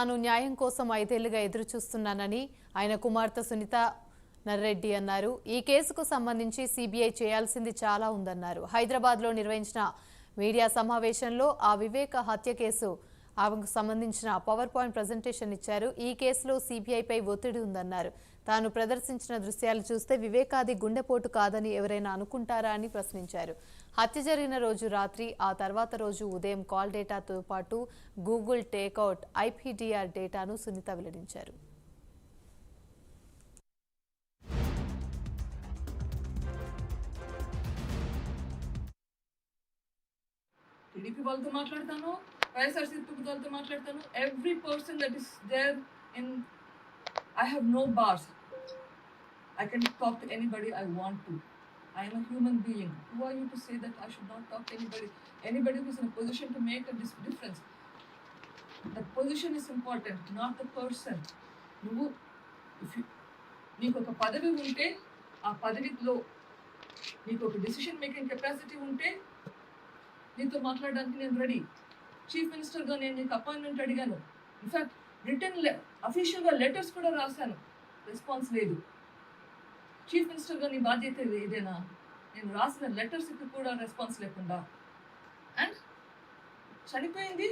తాను న్యాయం కోసం 5 ఏళ్లుగా ఎదురు చూస్తున్నానని ఆయన కుమార్తె సునీత నర్రెడ్డి అన్నారు. ఈ కేసుకు సంబంధించి సిబిఐ చేయాల్సింది చాలా ఉందన్నారు. హైదరాబాద్లో నిర్వహించిన మీడియా సమావేశంలో ఆ వివేక హత్య కేసు ఆమెకు సంబంధించిన పవర్ పాయింట్ ప్రెజెంటేషన్ ఇచ్చారు. ఈ కేసులో సిబిఐపై ఒత్తిడి ఉందన్నారు. తాను ప్రదర్శించిన దృశ్యాలు చూస్తే వివేకాది గుండెపోటు కాదని ఎవరైనా అనుకుంటారా అని ప్రశ్నించారు. హత్య జరిగిన రోజు రాత్రి, ఆ తర్వాత రోజు ఉదయం కాల్ డేటాతో పాటు గూగుల్ టేక్అవుట్ ఐపీడీఆర్ డేటాను సునీత వెల్లడించారు. టీడీపీ వాళ్ళతో మాట్లాడతాను, వైఎస్ఆర్సీపీ వాళ్ళతో మాట్లాడతాను. Every person that is there in I have no bars. I can talk to anybody I want to. I am a human being. Who are you to say that I should not talk to anybody? Anybody who is in a position to make a difference. The position is important, not the person. నీకు ఒక పదవి ఉంటే ఆ పదవిలో నీకు ఒక decision making capacity ఉంటే నీతో మాట్లాడడానికి నేను రెడీ. చీఫ్ మినిస్టర్గా నేను నీకు అపాయింట్మెంట్ అడిగాను. ఇన్ఫ్యాక్ట్ రిటర్న్ అఫీషియల్గా లెటర్స్ కూడా రాశాను, రెస్పాన్స్ లేదు. చీఫ్ మినిస్టర్గా నీ బాధ్యత ఇదేనా? నేను రాసిన లెటర్స్కి కూడా రెస్పాన్స్ లేకుండా. అండ్ చనిపోయింది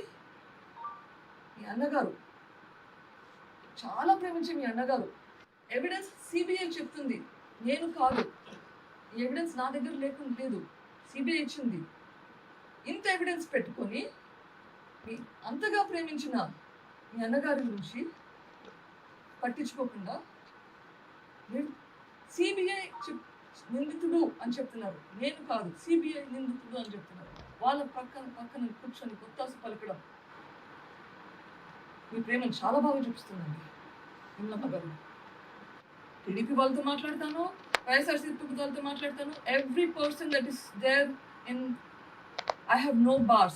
మీ అన్నగారు, చాలా ప్రేమించే మీ అన్నగారు. ఎవిడెన్స్ సిబిఐ చెప్తుంది, నేను కాదు. ఈ ఎవిడెన్స్ నా దగ్గర లేదు, సిబిఐ ఇచ్చింది. ఇంత ఎవిడెన్స్ పెట్టుకొని మీ అంతగా ప్రేమించిన మీ అన్నగారి గురించి పట్టించుకోకుండా మీరు సిబిఐ నిందితుడు అని చెప్తున్నారు. నేను కాదు, సిబిఐ నిందితుడు అని చెప్తున్నారు. వాళ్ళ పక్కన కూర్చొని కొత్తాసు పలకడం మీ ప్రేమను చాలా బాగా చూపిస్తుందండి. నిమ్మమ్మ గారు, టీడీపీ వాళ్ళతో మాట్లాడతాను, వైఎస్ఆర్సీపీ వాళ్ళతో మాట్లాడతాను. Every person that is there in I have no bars.